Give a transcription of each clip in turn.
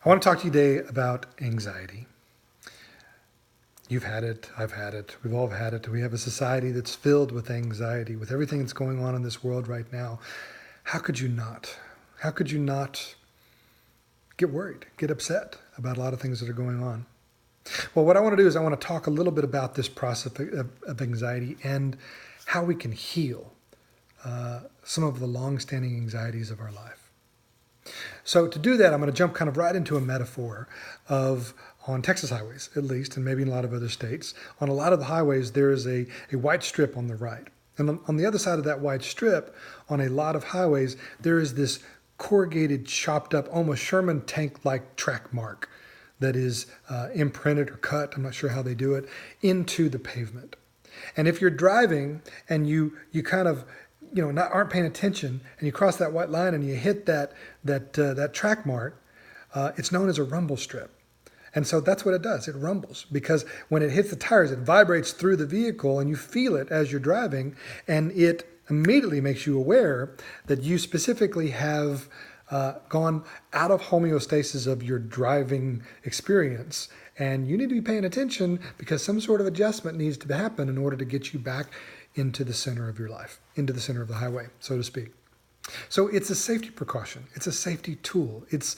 I want to talk to you today about anxiety. You've had it, I've had it, we've all had it. We have a society that's filled with anxiety, with everything that's going on in this world right now. How could you not? How could you not get worried, get upset about a lot of things that are going on? Well, what I want to do is I want to talk a little bit about this process of anxiety and how we can heal some of the long-standing anxieties of our life. So to do that, I'm going to jump kind of right into a metaphor of, on Texas highways at least, and maybe in a lot of other states, on a lot of the highways there is a white strip on the right. And on the other side of that white strip, on a lot of highways, there is this corrugated, chopped up, almost Sherman tank-like track mark that is imprinted or cut, I'm not sure how they do it, into the pavement. And if you're driving and you kind of aren't paying attention, and you cross that white line and you hit that track mark, it's known as a rumble strip. And so that's what it does. It rumbles because when it hits the tires, it vibrates through the vehicle and you feel it as you're driving, and it immediately makes you aware that you specifically have gone out of homeostasis of your driving experience. And you need to be paying attention because some sort of adjustment needs to happen in order to get you back into the center of your life, into the center of the highway, so to speak. So it's a safety precaution. It's a safety tool. It's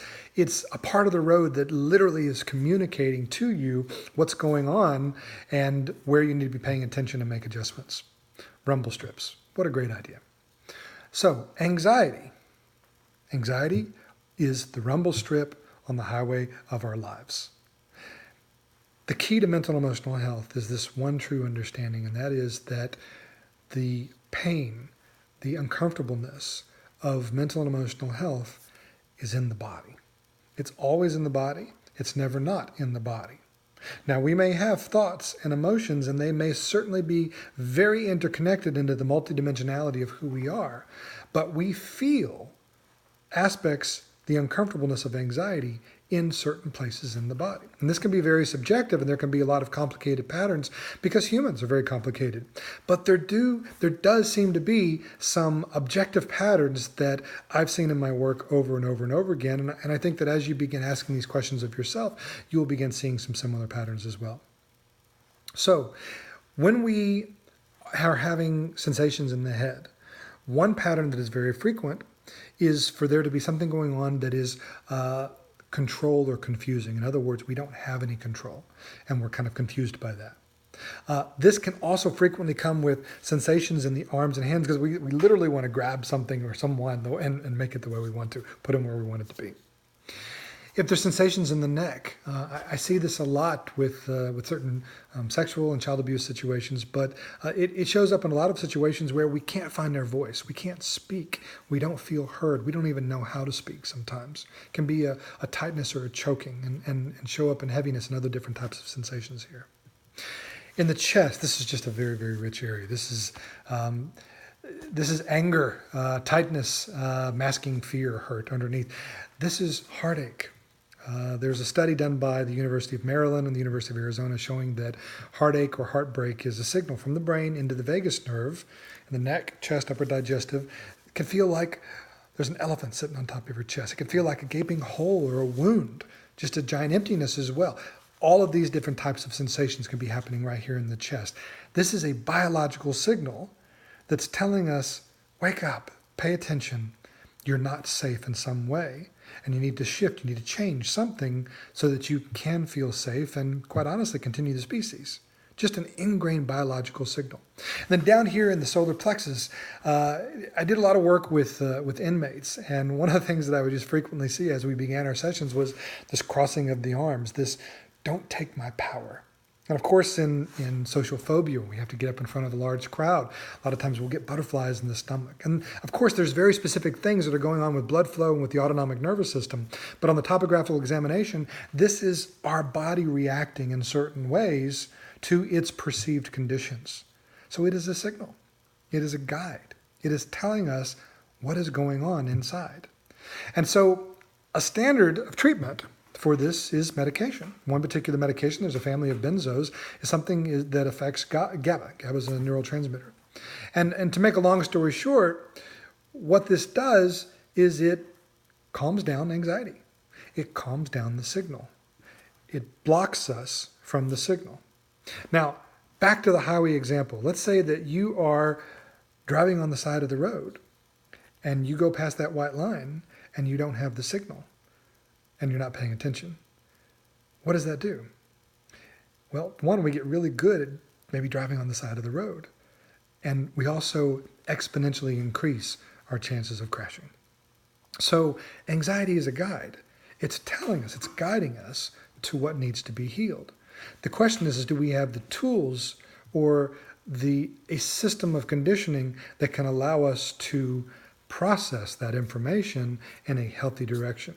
a part of the road that literally is communicating to you what's going on and where you need to be paying attention and make adjustments. Rumble strips. What a great idea. So anxiety. Anxiety is the rumble strip on the highway of our lives. The key to mental and emotional health is this one true understanding, and that is that the pain, the uncomfortableness of mental and emotional health is in the body. It's always in the body. It's never not in the body. Now, we may have thoughts and emotions, and they may certainly be very interconnected into the multidimensionality of who we are, but we feel aspects, the uncomfortableness of anxiety in certain places in the body. And this can be very subjective, and there can be a lot of complicated patterns because humans are very complicated. But there does seem to be some objective patterns that I've seen in my work over and over and over again. And I think that as you begin asking these questions of yourself, you will begin seeing some similar patterns as well. So when we are having sensations in the head, one pattern that is very frequent is for there to be something going on that is controlled or confusing. In other words, we don't have any control, and we're kind of confused by that. This can also frequently come with sensations in the arms and hands because we literally want to grab something or someone and make it the way we want to, put them where we want it to be. If there's sensations in the neck, I see this a lot with certain sexual and child abuse situations, but it shows up in a lot of situations where we can't find our voice. We can't speak. We don't feel heard. We don't even know how to speak sometimes. It can be a tightness or a choking and show up in heaviness and other different types of sensations here. In the chest, this is just a very, very rich area. This is anger, tightness, masking fear, hurt underneath. This is heartache. There's a study done by the University of Maryland and the University of Arizona showing that heartache or heartbreak is a signal from the brain into the vagus nerve in the neck, chest, upper digestive. It can feel like there's an elephant sitting on top of your chest. It can feel like a gaping hole or a wound, just a giant emptiness as well. All of these different types of sensations can be happening right here in the chest. This is a biological signal that's telling us, wake up, pay attention. You're not safe in some way, and you need to shift, you need to change something so that you can feel safe and, quite honestly, continue the species. Just an ingrained biological signal. And then down here in the solar plexus, I did a lot of work with inmates, and one of the things that I would just frequently see as we began our sessions was this crossing of the arms, this don't take my power. And of course, in social phobia, we have to get up in front of a large crowd. A lot of times we'll get butterflies in the stomach. And of course, there's very specific things that are going on with blood flow and with the autonomic nervous system. But on the topographical examination, this is our body reacting in certain ways to its perceived conditions. So it is a signal. It is a guide. It is telling us what is going on inside. And so a standard of treatment for this is medication. One particular medication, there's a family of benzos, is something that affects GABA. GABA is a neurotransmitter. And to make a long story short, what this does is it calms down anxiety. It calms down the signal. It blocks us from the signal. Now, back to the highway example. Let's say that you are driving on the side of the road and you go past that white line and you don't have the signal and you're not paying attention. What does that do? Well, one, we get really good at maybe driving on the side of the road. And we also exponentially increase our chances of crashing. So anxiety is a guide. It's telling us, it's guiding us to what needs to be healed. The question is do we have the tools or a system of conditioning that can allow us to process that information in a healthy direction?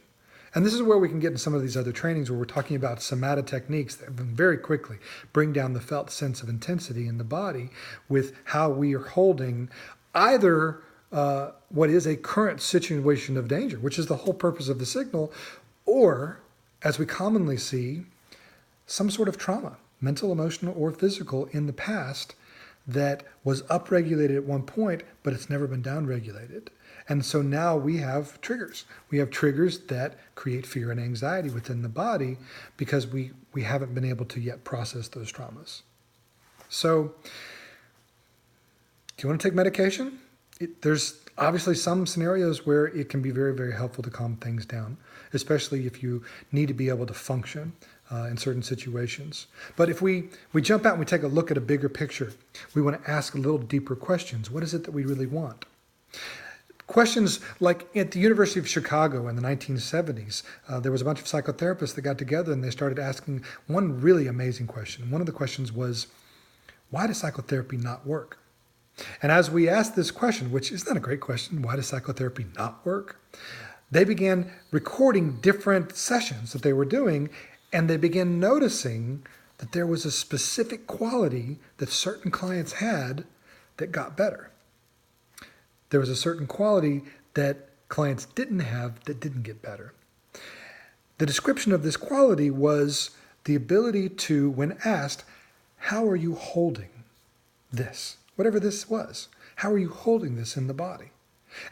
And this is where we can get in some of these other trainings where we're talking about somatic techniques that very quickly bring down the felt sense of intensity in the body with how we are holding either what is a current situation of danger, which is the whole purpose of the signal, or, as we commonly see, some sort of trauma, mental, emotional, or physical in the past that was upregulated at one point, but it's never been downregulated. And so now we have triggers. We have triggers that create fear and anxiety within the body because we haven't been able to yet process those traumas. So, do you want to take medication? There's obviously some scenarios where it can be very, very helpful to calm things down, especially if you need to be able to function in certain situations. But if we jump out and we take a look at a bigger picture, we want to ask a little deeper questions. What is it that we really want? Questions like at the University of Chicago in the 1970s, there was a bunch of psychotherapists that got together and they started asking one really amazing question. One of the questions was, why does psychotherapy not work? And as we asked this question, which is not a great question, why does psychotherapy not work? They began recording different sessions that they were doing, and they began noticing that there was a specific quality that certain clients had that got better. There was a certain quality that clients didn't have that didn't get better. The description of this quality was the ability to, when asked, how are you holding this? Whatever this was, how are you holding this in the body?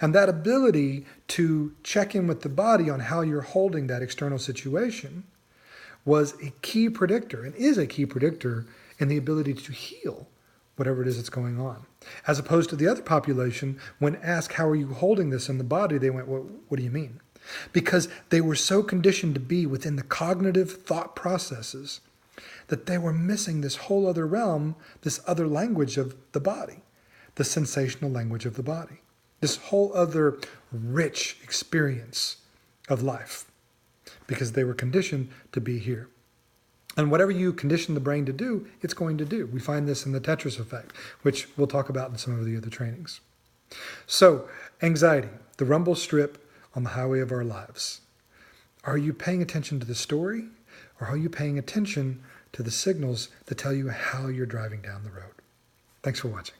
And that ability to check in with the body on how you're holding that external situation was a key predictor and is a key predictor in the ability to heal whatever it is that's going on. As opposed to the other population, when asked, how are you holding this in the body, they went, what do you mean? Because they were so conditioned to be within the cognitive thought processes that they were missing this whole other realm, this other language of the body, the sensational language of the body, this whole other rich experience of life, because they were conditioned to be here. And whatever you condition the brain to do, it's going to do. We find this in the Tetris effect, which we'll talk about in some of the other trainings. So, anxiety, the rumble strip on the highway of our lives. Are you paying attention to the story, or are you paying attention to the signals that tell you how you're driving down the road? Thanks for watching.